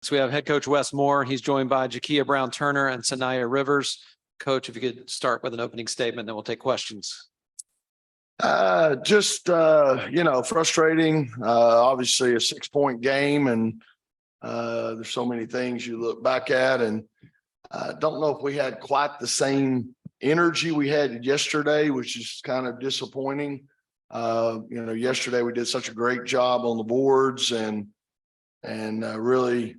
So we have head coach Wes Moore. He's joined by Jakia Brown-Turner and Saniya Rivers. Coach, if you could start with an opening statement, then we'll take questions. Frustrating. Obviously a 6-point game, and there's so many things you look back at, and I don't know if we had quite the same energy we had yesterday, which is kind of disappointing. Yesterday we did such a great job on the boards and really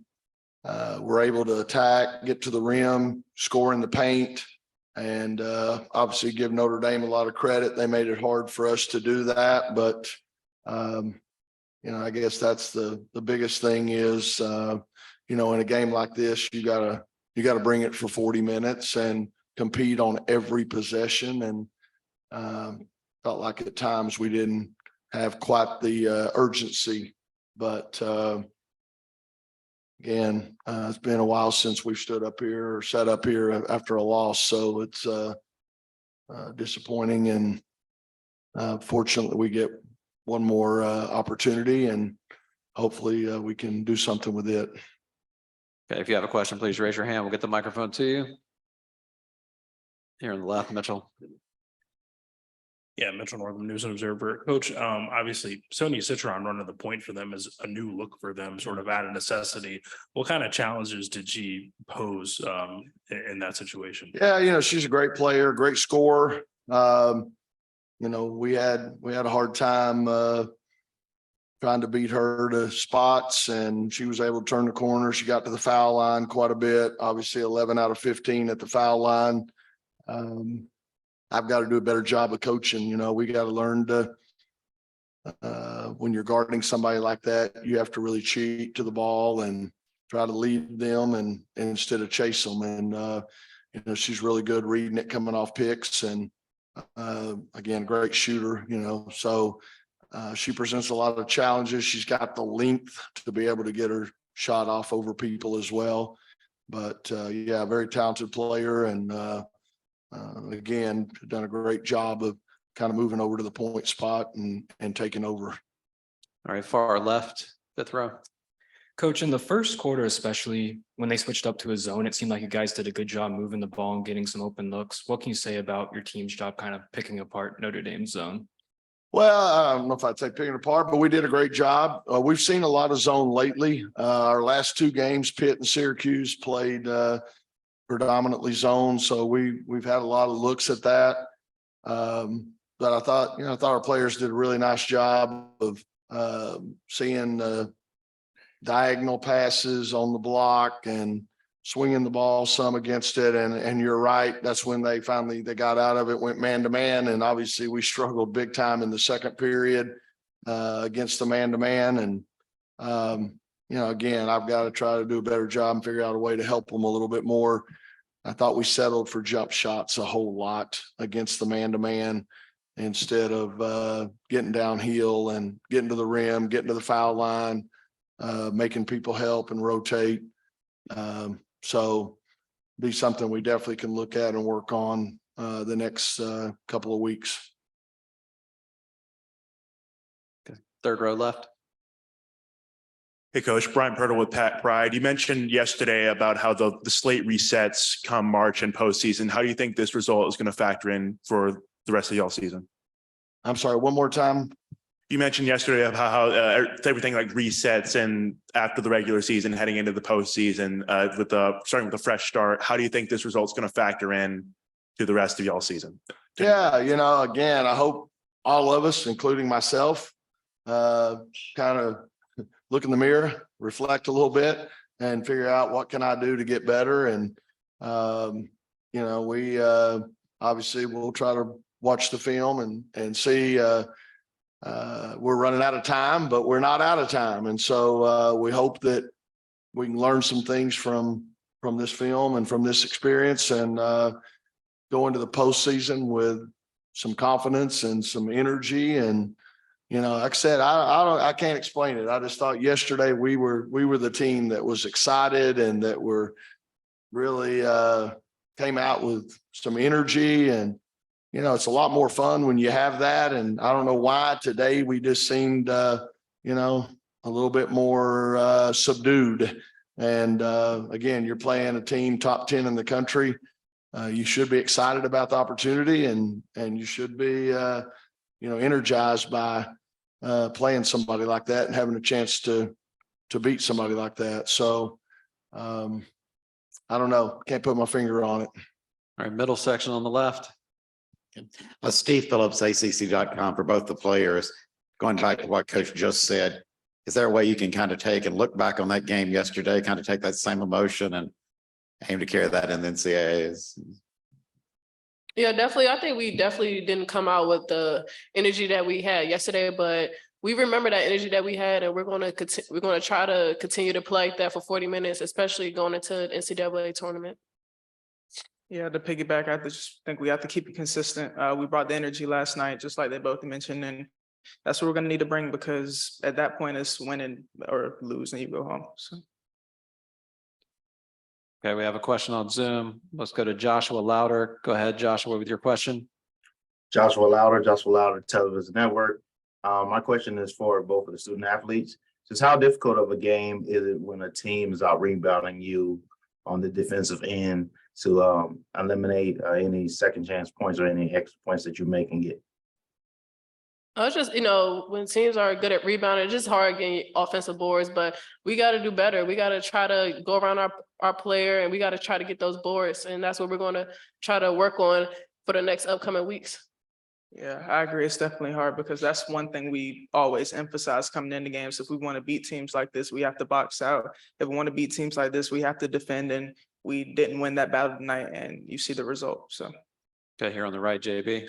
were able to attack, get to the rim, score in the paint, and obviously give Notre Dame a lot of credit. They made it hard for us to do that, but I guess that's the biggest thing is in a game like this, you gotta bring it for 40 minutes and compete on every possession. And felt like at times we didn't have quite the urgency, but again, it's been a while since we've stood up here or sat up here after a loss. So it's disappointing, and fortunately we get one more opportunity, and hopefully we can do something with it. Okay, if you have a question, please raise your hand. We'll get the microphone to you. Here on the left, Mitchell. Yeah, Mitchell Northam, News and Observer. Coach, obviously, Sony Citron running the point for them is a new look for them, sort of out of necessity. What kind of challenges did she pose in that situation? Yeah, she's a great player, great scorer. We had a hard time trying to beat her to spots, and she was able to turn the corner. She got to the foul line quite a bit. Obviously, 11 out of 15 at the foul line. I've got to do a better job of coaching. We got to learn to, when you're guarding somebody like that, you have to really cheat to the ball and try to lead them and instead of chase them. And, she's really good reading it coming off picks, and again, great shooter, so she presents a lot of challenges. She's got the length to be able to get her shot off over people as well. But very talented player, and again, done a great job of kind of moving over to the point spot and taking over. All right, far left, fifth row. Coach, in the first quarter, especially when they switched up to a zone, it seemed like you guys did a good job moving the ball and getting some open looks. What can you say about your team's job kind of picking apart Notre Dame's zone? Well, I don't know if I'd say picking it apart, but we did a great job. We've seen a lot of zone lately. Our last 2 games, Pitt and Syracuse, played predominantly zone, so we've had a lot of looks at that. But I thought our players did a really nice job of seeing diagonal passes on the block and swinging the ball some against it. And you're right, that's when they got out of it, went man to man, and obviously we struggled big time in the second period against the man to man. And again, I've got to try to do a better job and figure out a way to help them a little bit more. I thought we settled for jump shots a whole lot against the man-to-man instead of getting downhill and getting to the rim, getting to the foul line, making people help and rotate. So be something we definitely can look at and work on the next couple of weeks. Okay. Third row left. Hey, Coach, Brian Pirtle with Pat Pride. You mentioned yesterday about how the slate resets come March and postseason. How do you think this result is going to factor in for the rest of y'all season? I'm sorry, one more time. You mentioned yesterday of how everything like resets and after the regular season, heading into the postseason, starting with a fresh start. How do you think this result is going to factor in to the rest of y'all season? Yeah, again, I hope all of us, including myself, kind of look in the mirror, reflect a little bit, and figure out what can I do to get better. And, we obviously will try to watch the film and see we're running out of time, but we're not out of time. And so we hope that we can learn some things from this film and from this experience and go into the postseason with some confidence and some energy. And like I said, I can't explain it. I just thought yesterday we were the team that was excited and that were really came out with some energy. And it's a lot more fun when you have that. And I don't know why today we just seemed a little bit more subdued. And again, you're playing a team top 10 in the country. You should be excited about the opportunity and you should be, energized by playing somebody like that and having a chance to beat somebody like that. So I don't know. Can't put my finger on it. All right, middle section on the left. Steve Phillips, ACC.com for both the players. Going back to what Coach just said, is there a way you can kind of take and look back on that game yesterday, kind of take that same emotion and aim to carry that in the NCAAs? Yeah, definitely. I think we definitely didn't come out with the energy that we had yesterday, but we remember that energy that we had, and we're going to try to continue to play like that for 40 minutes, especially going into the NCAA tournament. Yeah, to piggyback, I just think we have to keep it consistent. We brought the energy last night, just like they both mentioned, and that's what we're going to need to bring, because at that point it's win or lose and you go home. So. Okay, we have a question on Zoom. Let's go to Joshua Louder. Go ahead, Joshua, with your question. Joshua Louder, Television Network. My question is for both of the student athletes. Just how difficult of a game is it when a team is out rebounding you on the defensive end to eliminate any second chance points or any extra points that you may can get? It's just, when teams are good at rebounding, it's just hard getting offensive boards, but we got to do better. We got to try to go around our player, and we got to try to get those boards. And that's what we're going to try to work on for the next upcoming weeks. Yeah, I agree. It's definitely hard, because that's one thing we always emphasize coming into games. If we want to beat teams like this, we have to box out. If we want to beat teams like this, we have to defend, and we didn't win that battle tonight, and you see the result. So. Okay, here on the right, JB.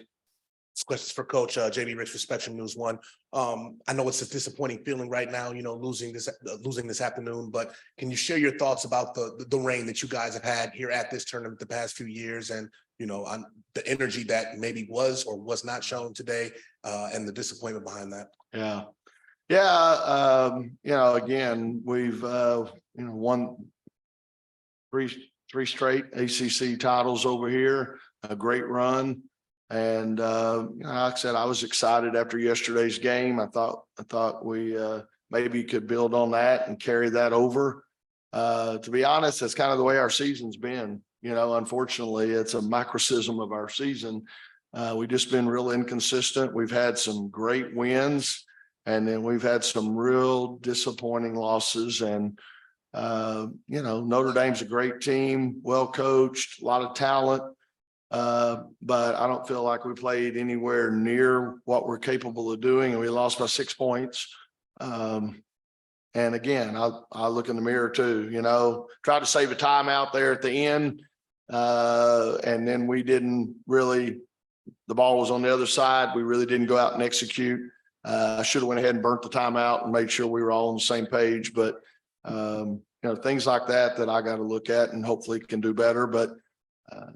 This question's for Coach JB Rich for Spectrum News 1. I know it's a disappointing feeling right now, losing this afternoon, but can you share your thoughts about the reign that you guys have had here at this tournament the past few years, and on the energy that maybe was or was not shown today, and the disappointment behind that? Yeah. Again, we've won three straight ACC titles over here, a great run. And like I said, I was excited after yesterday's game. I thought we maybe could build on that and carry that over. To be honest, that's kind of the way our season's been. Unfortunately, it's a microcosm of our season. We've just been real inconsistent. We've had some great wins, and then we've had some real disappointing losses. And Notre Dame's a great team, well coached, a lot of talent. But I don't feel like we played anywhere near what we're capable of doing, and we lost by 6 points. And again, I look in the mirror too, try to save a timeout there at the end. And then we didn't really, the ball was on the other side. We really didn't go out and execute. I should have went ahead and burnt the timeout and made sure we were all on the same page. But, things like that I got to look at and hopefully can do better. But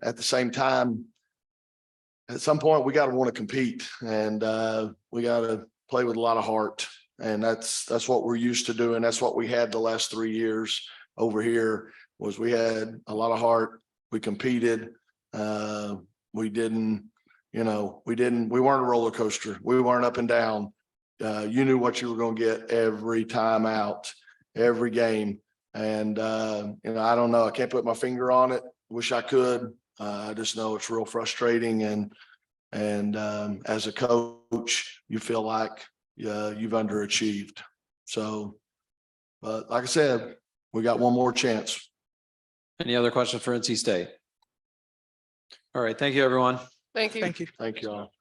at the same time, at some point, we got to want to compete, and we got to play with a lot of heart. And that's what we're used to doing. That's what we had the last 3 years over here. Was we had a lot of heart. We competed. We didn't, we weren't a roller coaster. We weren't up and down. You knew what you were going to get every time out, every game. And I don't know. I can't put my finger on it. Wish I could. I just know it's real frustrating, and as a coach, you feel like you've underachieved. So, but like I said, we got one more chance. Any other questions for NC State? All right, thank you, everyone. Thank you. Thank you. Thank you all.